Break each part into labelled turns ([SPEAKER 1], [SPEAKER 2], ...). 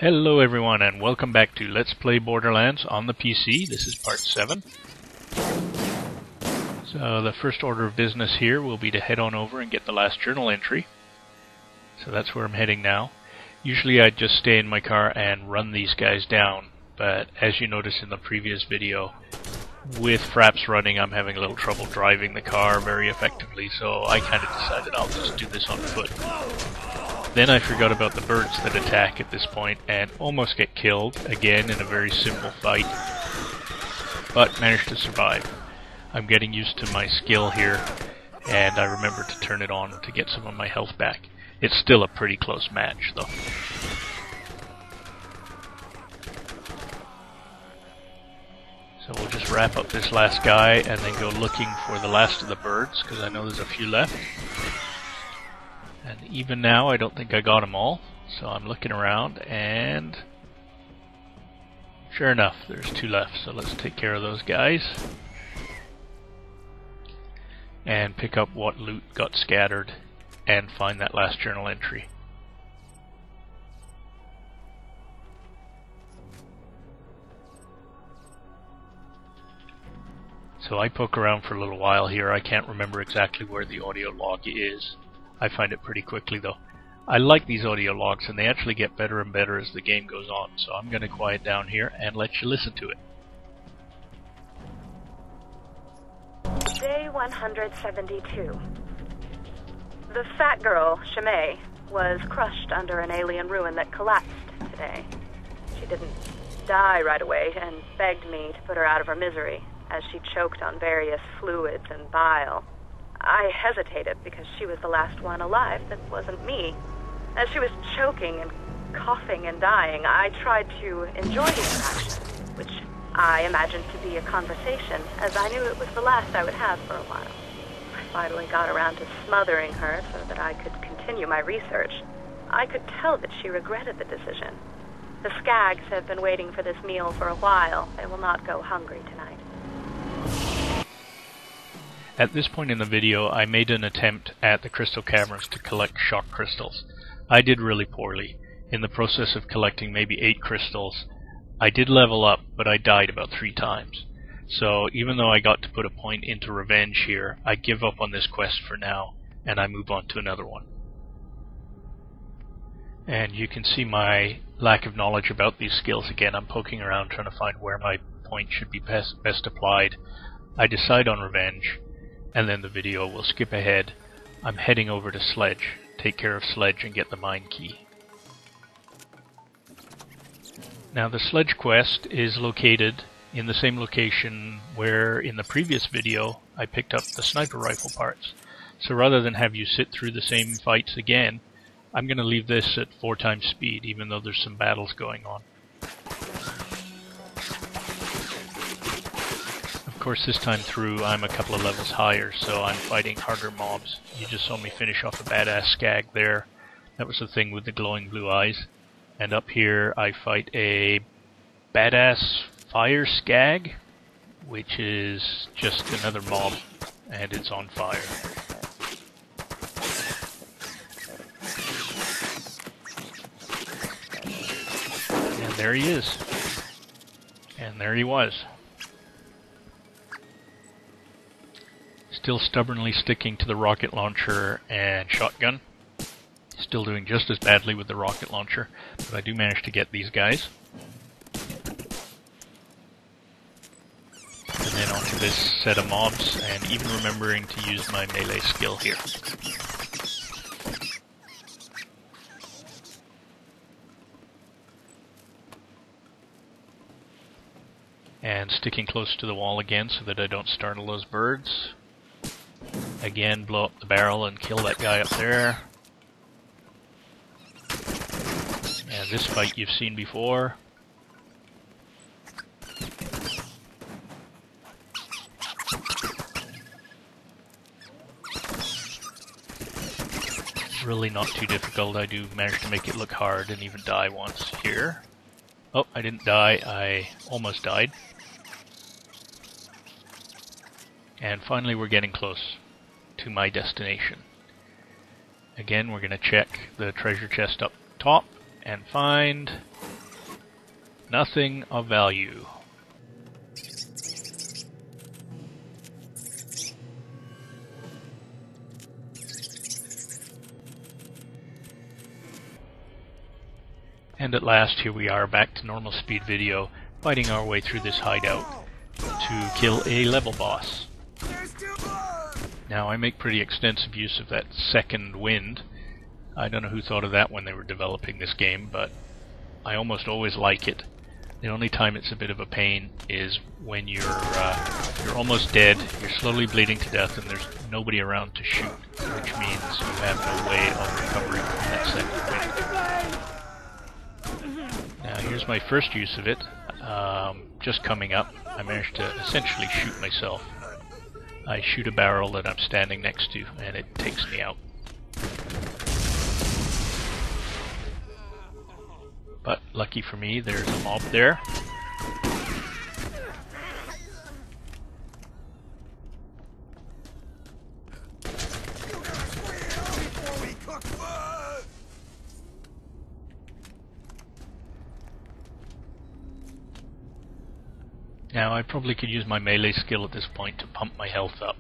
[SPEAKER 1] Hello everyone and welcome back to Let's Play Borderlands on the PC. This is part 7. So the first order of business here will be to head on over and get the last journal entry. So that's where I'm heading now. Usually I'd just stay in my car and run these guys down, but as you noticed in the previous video, with Fraps running I'm having a little trouble driving the car very effectively, so I kind of decided I'll just do this on foot. Then I forgot about the birds that attack at this point and almost get killed, again in a very simple fight, but managed to survive. I'm getting used to my skill here, and I remember to turn it on to get some of my health back. It's still a pretty close match, though. So we'll just wrap up this last guy and then go looking for the last of the birds, because I know there's a few left. And even now, I don't think I got them all, so I'm looking around, and sure enough, there's 2 left, so let's take care of those guys. And pick up what loot got scattered, and find that last journal entry. So I poke around for a little while here. I can't remember exactly where the audio log is. I find it pretty quickly though. I like these audio logs and they actually get better and better as the game goes on, so I'm going to quiet down here and let you listen to it.
[SPEAKER 2] Day 172. The fat girl, Shimei, was crushed under an alien ruin that collapsed today. She didn't die right away and begged me to put her out of her misery as she choked on various fluids and bile. I hesitated because she was the last one alive that wasn't me. As she was choking and coughing and dying, I tried to enjoy the interaction, which I imagined to be a conversation, as I knew it was the last I would have for a while. I finally got around to smothering her so that I could continue my research. I could tell that she regretted the decision. The skags have been waiting for this meal for a while. They will not go hungry tonight.
[SPEAKER 1] At this point in the video, I made an attempt at the crystal cameras to collect shock crystals. I did really poorly. In the process of collecting maybe 8 crystals, I did level up, but I died about 3 times. So even though I got to put a point into revenge here, I give up on this quest for now, and I move on to another one. And you can see my lack of knowledge about these skills again. I'm poking around trying to find where my point should be best applied. I decide on revenge, and then the video will skip ahead. I'm heading over to Sledge, take care of Sledge and get the mine key. Now the Sledge quest is located in the same location where in the previous video I picked up the sniper rifle parts. So rather than have you sit through the same fights again, I'm going to leave this at 4 times speed, even though there's some battles going on. Of course, this time through I'm a couple of levels higher, so I'm fighting harder mobs. You just saw me finish off a badass skag there. That was the thing with the glowing blue eyes. And up here I fight a badass fire skag, which is just another mob, and it's on fire. And there he is. And there he was. Still stubbornly sticking to the rocket launcher and shotgun. Still doing just as badly with the rocket launcher, but I do manage to get these guys. And then onto this set of mobs, and even remembering to use my melee skill here. And sticking close to the wall again so that I don't startle those birds. Again, blow up the barrel and kill that guy up there. And this fight you've seen before. It's really not too difficult. I do manage to make it look hard and even die once here. Oh, I didn't die. I almost died. And finally we're getting close to my destination. Again, we're going to check the treasure chest up top and find nothing of value. And at last, here we are back to normal speed video, fighting our way through this hideout to kill a level boss. Now, I make pretty extensive use of that second wind. I don't know who thought of that when they were developing this game, but I almost always like it. The only time it's a bit of a pain is when you're almost dead, you're slowly bleeding to death, and there's nobody around to shoot, which means you have no way of recovering from that second wind. Now here's my first use of it. Just coming up, I managed to essentially shoot myself. I shoot a barrel that I'm standing next to, and it takes me out. But lucky for me, there's a mob there. Now, I probably could use my melee skill at this point to pump my health up,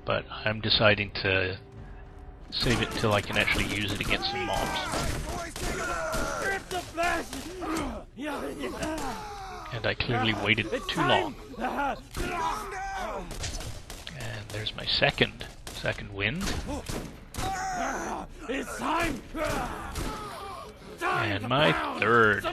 [SPEAKER 1] but I'm deciding to save it until I can actually use it against some mobs. And I clearly waited too long. And there's my second wind.
[SPEAKER 3] It's time.
[SPEAKER 1] And my third.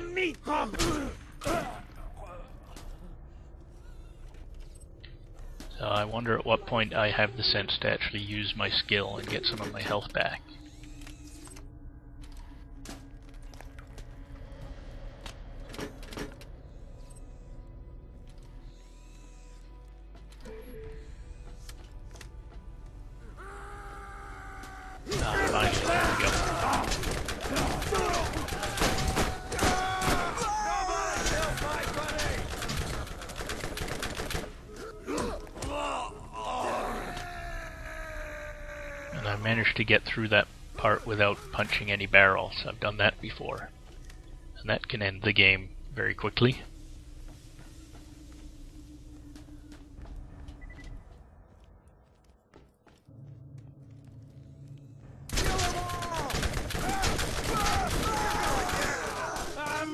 [SPEAKER 1] So I wonder at what point I have the sense to actually use my skill and get some of my health back. Finally, there we go. And I managed to get through that part without punching any barrels. I've done that before. And that can end the game very quickly.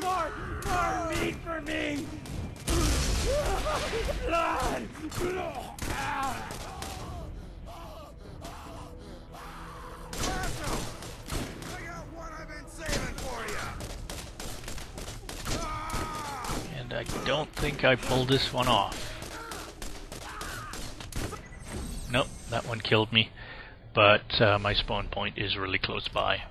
[SPEAKER 3] More meat for me! Blood!
[SPEAKER 1] And I don't think I pulled this one off. Nope, that one killed me. But my spawn point is really close by.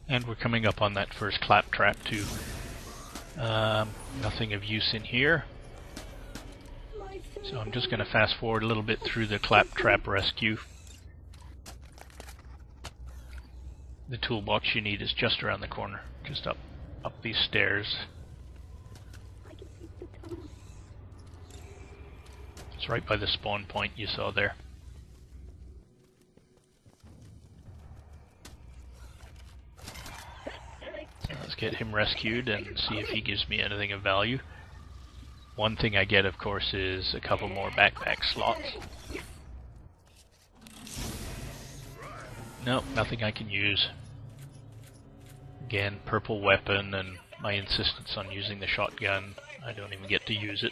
[SPEAKER 1] And we're coming up on that first claptrap too. Nothing of use in here. So I'm just going to fast forward a little bit through the claptrap rescue. The toolbox you need is just around the corner, just up these stairs. It's right by the spawn point you saw there. Let's get him rescued and see if he gives me anything of value. One thing I get, of course, is a couple more backpack slots. Nope, nothing I can use. Again, purple weapon and my insistence on using the shotgun. I don't even get to use it.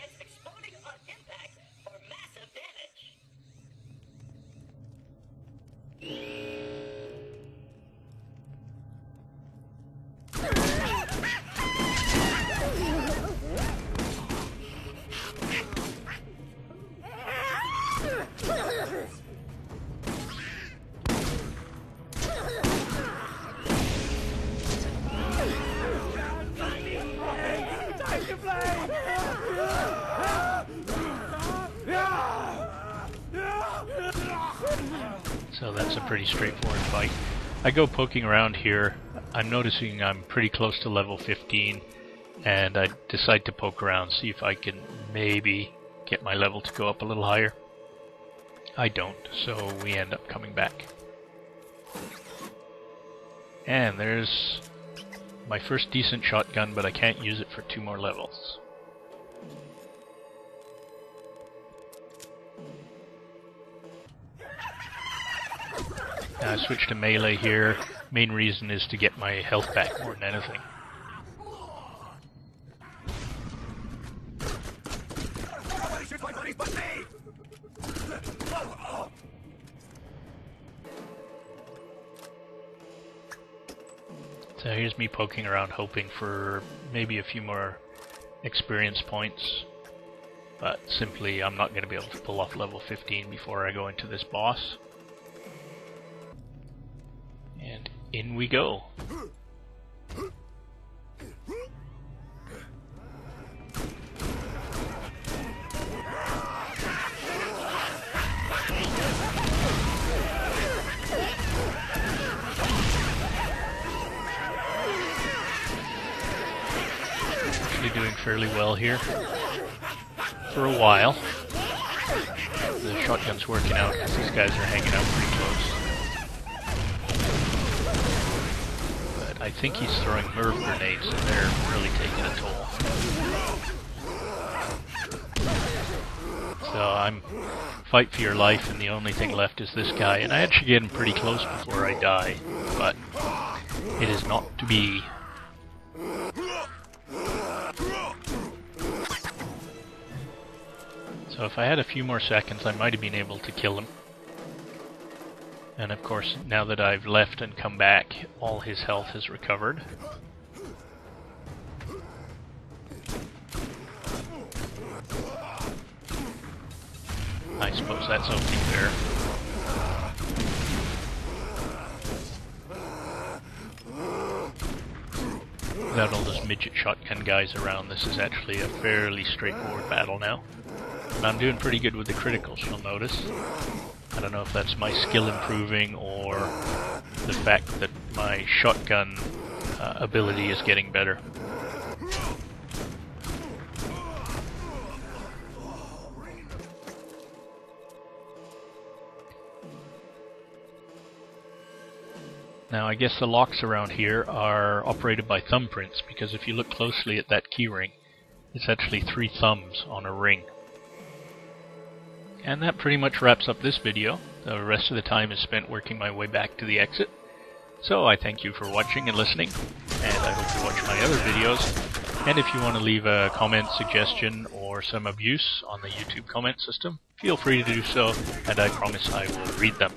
[SPEAKER 1] So that's a pretty straightforward fight. I go poking around here. I'm noticing I'm pretty close to level 15, and I decide to poke around, see if I can maybe get my level to go up a little higher. I don't, so we end up coming back. And there's my first decent shotgun, but I can't use it for 2 more levels. Now I switched to melee here. Main reason is to get my health back more than anything. So here's me poking around, hoping for maybe a few more experience points. But simply, I'm not going to be able to pull off level 15 before I go into this boss. And in we go. Doing fairly well here for a while. The shotgun's working out because these guys are hanging out pretty close. But I think he's throwing nerve grenades and they're really taking a toll. So I'm fight for your life, and the only thing left is this guy, and I actually get him pretty close before I die, but it is not to be. So if I had a few more seconds, I might have been able to kill him. And of course, now that I've left and come back, all his health has recovered. I suppose that's only fair. Without all those midget shotgun guys around, this is actually a fairly straightforward battle now. And I'm doing pretty good with the criticals, you'll notice. I don't know if that's my skill improving or the fact that my shotgun ability is getting better. Now I guess the locks around here are operated by thumbprints, because if you look closely at that keyring, it's actually 3 thumbs on a ring. And that pretty much wraps up this video. The rest of the time is spent working my way back to the exit. So I thank you for watching and listening, and I hope you watch my other videos. And if you want to leave a comment, suggestion, or some abuse on the YouTube comment system, feel free to do so, and I promise I will read them.